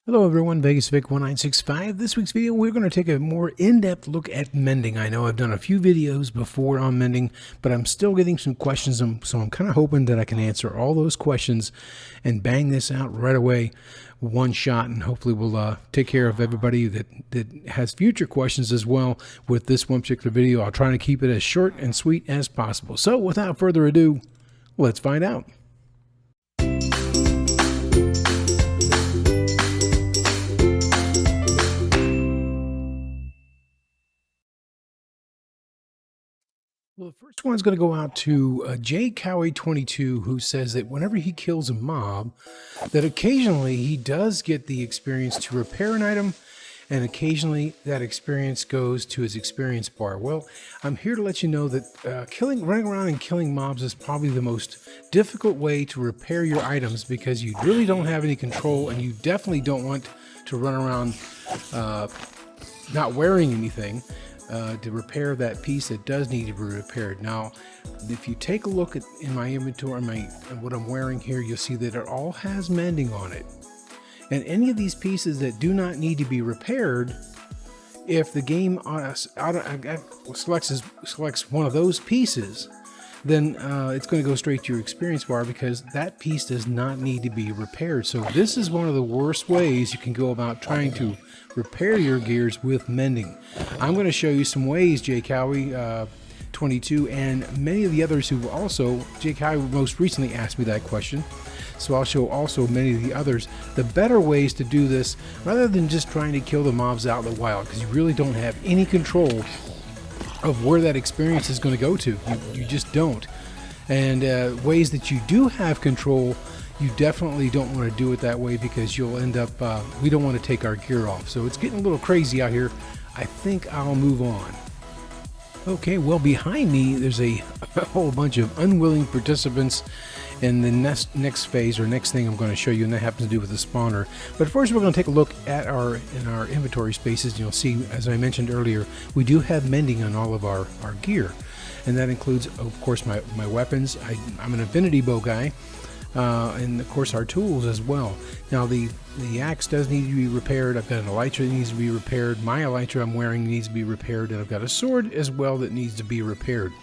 Hello everyone, VegasVic1965. This week's video, we're going to take a more in-depth look at mending. I know I've done a few videos before on mending, but I'm still getting some questions, so I'm kind of hoping that I can answer all those questions and bang this out right away, one shot, and hopefully we'll take care of everybody that has future questions as well with this one particular video. I'll try to keep it as short and sweet as possible. So without further ado, let's find out. Well, the first one's going to go out to JCowie22, who says that whenever he kills a mob, that occasionally he does get the experience to repair an item, and occasionally that experience goes to his experience bar. Well, I'm here to let you know that running around and killing mobs is probably the most difficult way to repair your items, because you really don't have any control, and you definitely don't want to run around not wearing anything to repair that piece that does need to be repaired. Now, if you take a look in my inventory, what I'm wearing here, you'll see that it all has mending on it. And any of these pieces that do not need to be repaired, if the game selects one of those pieces, then it's going to go straight to your experience bar, because that piece does not need to be repaired. So this is one of the worst ways you can go about trying to repair your gears with mending. I'm going to show you some ways, JCowie22 and many of the others who also, JCowie most recently asked me that question, so I'll show also many of the others the better ways to do this, rather than just trying to kill the mobs out in the wild, because you really don't have any control of where that experience is going to go to. You just don't. And ways that you do have control, you definitely don't want to do it that way, because you'll end up, we don't want to take our gear off. So it's getting a little crazy out here. I think I'll move on. Okay, well, behind me there's a whole bunch of unwilling participants in the next phase, or next thing I'm going to show you, and that happens to do with the spawner. But first we're going to take a look at our inventory spaces. You'll see, as I mentioned earlier, we do have mending on all of our gear, and that includes, of course, my weapons. I'm an infinity bow guy, and of course our tools as well. Now the axe does need to be repaired. I've got an elytra that needs to be repaired. My elytra I'm wearing needs to be repaired, and I've got a sword as well that needs to be repaired.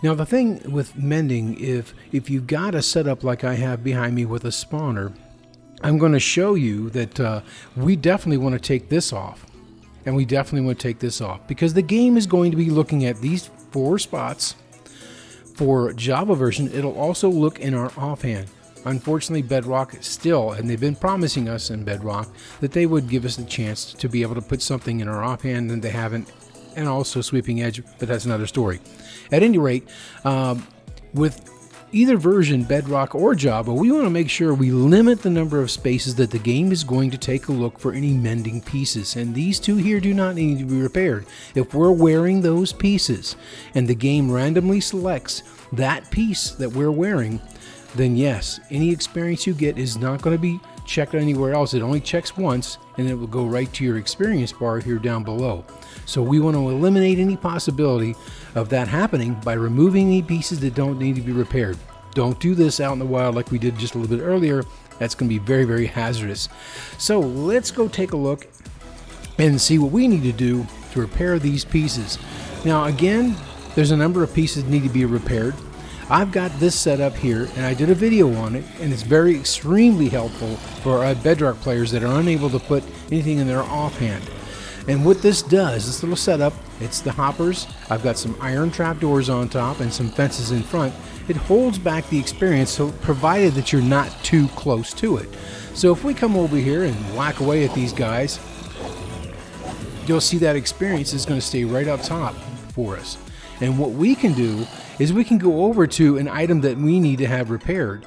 Now the thing with mending, if you've got a setup like I have behind me with a spawner, I'm going to show you that we definitely want to take this off. And we definitely want to take this off, because the game is going to be looking at these 4 spots. For Java version, it'll also look in our offhand. Unfortunately, Bedrock still, and they've been promising us in Bedrock that they would give us the chance to be able to put something in our offhand, and they haven't, and also Sweeping Edge, but that's another story. At any rate, with either version, Bedrock or Java, we want to make sure we limit the number of spaces that the game is going to take a look for any mending pieces. And these 2 here do not need to be repaired. If we're wearing those pieces and the game randomly selects that piece that we're wearing, then yes, any experience you get is not going to be checked anywhere else. It only checks once, and it will go right to your experience bar here down below. So we want to eliminate any possibility of that happening by removing any pieces that don't need to be repaired. Don't do this out in the wild like we did just a little bit earlier. That's going to be very, very hazardous. So let's go take a look and see what we need to do to repair these pieces. Now again, there's a number of pieces that need to be repaired. I've got this set up here, and I did a video on it, and it's very extremely helpful for Bedrock players that are unable to put anything in their offhand. And what this does, this little setup, it's the hoppers. I've got some iron trap doors on top and some fences in front. It holds back the experience, so provided that you're not too close to it. So if we come over here and whack away at these guys, you'll see that experience is going to stay right up top for us. And what we can do is we can go over to an item that we need to have repaired.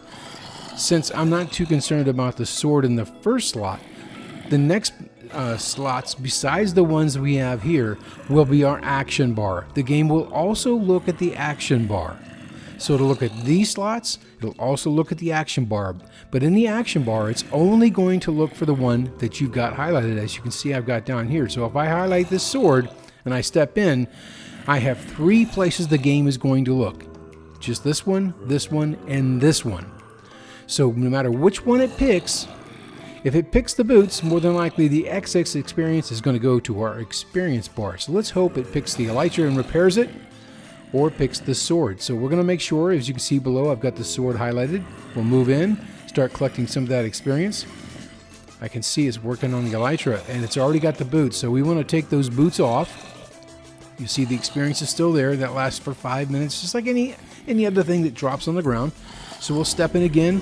Since I'm not too concerned about the sword in the first slot, the next slots besides the ones we have here will be our action bar. The game will also look at the action bar. So it'll look at these slots, it'll also look at the action bar. But in the action bar, it's only going to look for the one that you've got highlighted, as you can see I've got down here. So if I highlight this sword and I step in, I have 3 places the game is going to look. Just this one, and this one. So no matter which one it picks, If it picks the boots, more than likely the XX experience is going to go to our experience bar. So let's hope it picks the elytra and repairs it, or picks the sword. So we're going to make sure, as you can see below, I've got the sword highlighted. We'll move in, start collecting some of that experience. I can see it's working on the elytra, and it's already got the boots. So we want to take those boots off. You see the experience is still there. That lasts for 5 minutes, just like any other thing that drops on the ground. So we'll step in again.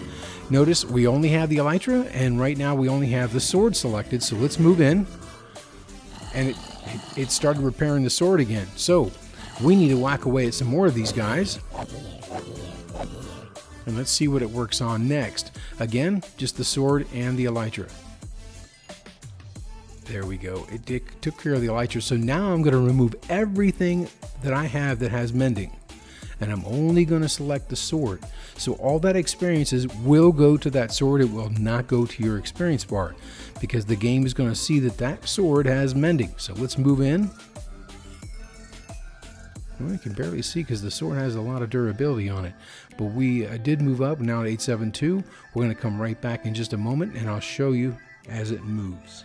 Notice we only have the elytra, and right now we only have the sword selected. So let's move in, and it started repairing the sword again. So we need to whack away at some more of these guys, and let's see what it works on next. Again, just the sword and the elytra. There we go. It took care of the elytra. So now I'm going to remove everything that I have that has mending, and I'm only going to select the sword. So all that experiences will go to that sword. It will not go to your experience bar, because the game is going to see that that sword has mending. So let's move in. Well, you can barely see because the sword has a lot of durability on it, but we did move up now at 872. We're going to come right back in just a moment, and I'll show you as it moves.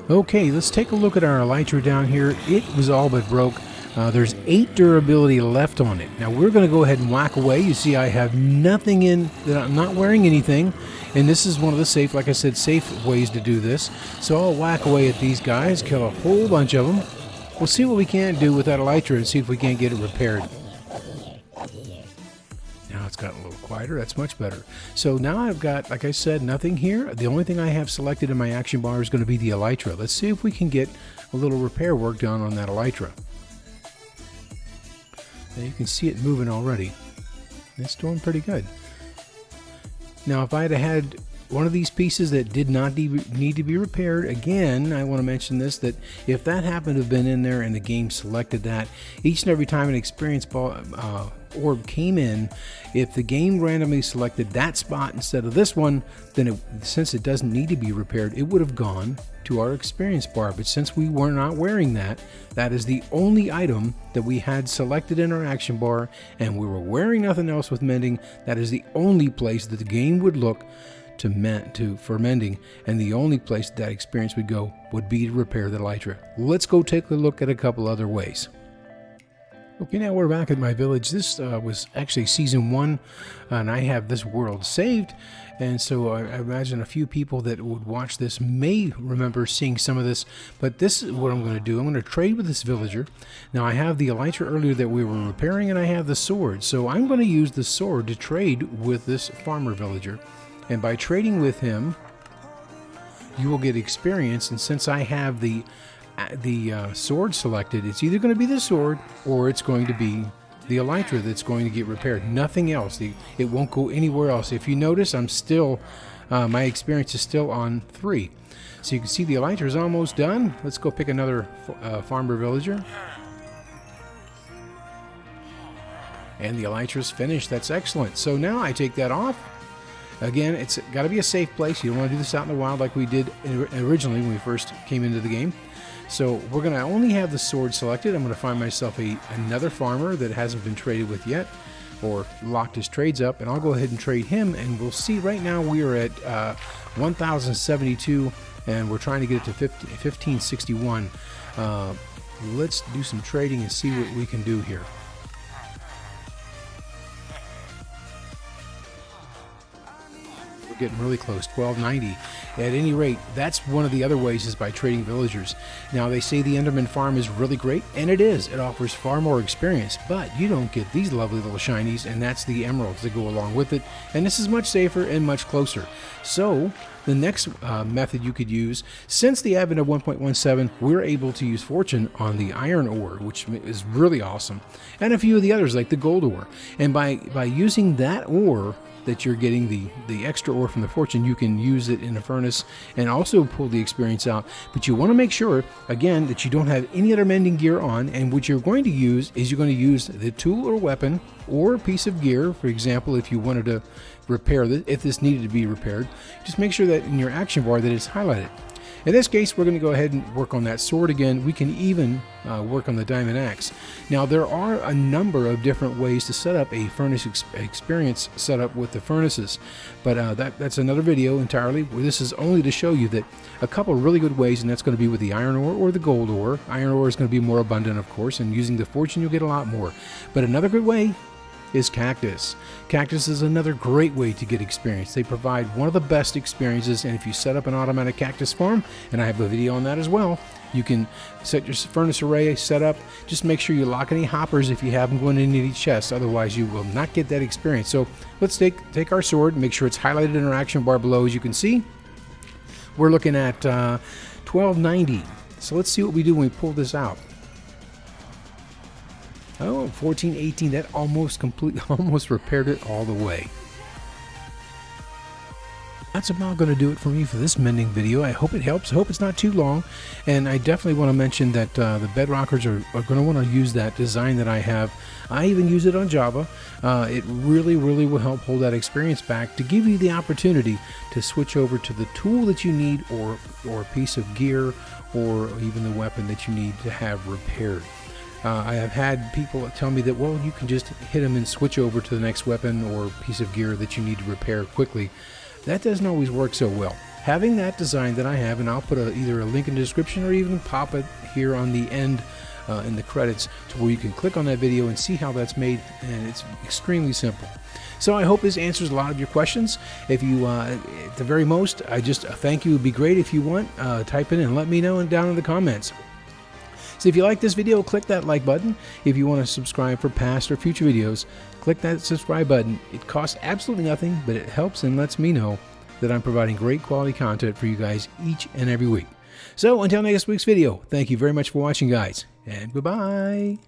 Okay, let's take a look at our elytra down here. It was all but broke. There's 8 durability left on it. Now we're going to go ahead and whack away. You see I have nothing in, that I'm not wearing anything, and this is one of the safe, like I said, safe ways to do this. So I'll whack away at these guys, kill a whole bunch of them. We'll see what we can do with that elytra and see if we can't get it repaired. Now it's gotten a little quieter. That's much better. So now I've got, like I said, nothing here. The only thing I have selected in my action bar is going to be the elytra. Let's see if we can get a little repair work done on that elytra. Now you can see it moving already. It's doing pretty good. Now if I had one of these pieces that did not need to be repaired, again, I want to mention this, that if that happened to have been in there and the game selected that, each and every time an experience orb came in, if the game randomly selected that spot instead of this one, then since it doesn't need to be repaired, it would have gone to our experience bar. But since we were not wearing that, that is the only item that we had selected in our action bar, and we were wearing nothing else with mending. That is the only place that the game would look for mending, and the only place that experience would go would be to repair the elytra. Let's go take a look at a couple other ways. Okay, now we're back at my village. This was actually season 1, and I have this world saved, and so I imagine a few people that would watch this may remember seeing some of this, but this is what I'm going to do. I'm going to trade with this villager. Now I have the elytra earlier that we were repairing, and I have the sword, so I'm going to use the sword to trade with this farmer villager. And by trading with him, you will get experience. And since I have the sword selected, it's either going to be the sword or it's going to be the elytra that's going to get repaired. Nothing else. It won't go anywhere else. If you notice, I'm still, my experience is still on 3. So you can see the elytra is almost done. Let's go pick another farmer villager. And the elytra is finished. That's excellent. So now I take that off. Again, it's got to be a safe place. You don't want to do this out in the wild like we did originally when we first came into the game. So we're going to only have the sword selected. I'm going to find myself another farmer that hasn't been traded with yet, or locked his trades up, and I'll go ahead and trade him, and we'll see. Right now we are at 1,072, and we're trying to get it to 1561. Let's do some trading and see what we can do here. Getting really close, 1290. At any rate, that's one of the other ways, is by trading villagers. Now they say the Enderman farm is really great, and it is. It offers far more experience, but you don't get these lovely little shinies, and that's the emeralds that go along with it, and this is much safer and much closer. So the next method you could use, since the advent of 1.17, we're able to use fortune on the iron ore, which is really awesome, and a few of the others like the gold ore. And by using that ore that you're getting, the extra ore from the fortune, you can use it in a furnace and also pull the experience out. But you want to make sure, again, that you don't have any other mending gear on, and what you're going to use is you're going to use the tool or weapon or piece of gear. For example, if you wanted to repair this, if this needed to be repaired, just make sure that in your action bar that it's highlighted. In this case, we're going to go ahead and work on that sword again. We can even work on the diamond axe. Now, there are a number of different ways to set up a furnace experience setup with the furnaces, but that's another video entirely. This is only to show you that a couple of really good ways, and that's going to be with the iron ore or the gold ore. Iron ore is going to be more abundant, of course, and using the fortune, you'll get a lot more. But another good way is Cactus. Cactus is another great way to get experience. They provide one of the best experiences, and if you set up an automatic Cactus Farm, and I have a video on that as well, you can set your furnace array set up. Just make sure you lock any hoppers if you have them going into each chest, otherwise you will not get that experience. So let's take our sword, make sure it's highlighted in our action bar below. As you can see, we're looking at 1290. So let's see what we do when we pull this out. Oh, 1418, that almost repaired it all the way. That's about going to do it for me for this mending video. I hope it helps. I hope it's not too long. And I definitely want to mention that the bedrockers are going to want to use that design that I have. I even use it on Java. It really will help hold that experience back to give you the opportunity to switch over to the tool that you need, or a piece of gear, or even the weapon that you need to have repaired. I have had people tell me that, well, you can just hit them and switch over to the next weapon or piece of gear that you need to repair quickly. That doesn't always work so well. Having that design that I have, and I'll put either a link in the description or even pop it here on the end in the credits, to where you can click on that video and see how that's made, and it's extremely simple. So I hope this answers a lot of your questions. If you, at the very most, I just thank you. It would be great if you want, type in and let me know down in the comments. So if you like this video, click that like button. If you want to subscribe for past or future videos, click that subscribe button. It costs absolutely nothing, but it helps and lets me know that I'm providing great quality content for you guys each and every week. So until next week's video, thank you very much for watching, guys, and goodbye.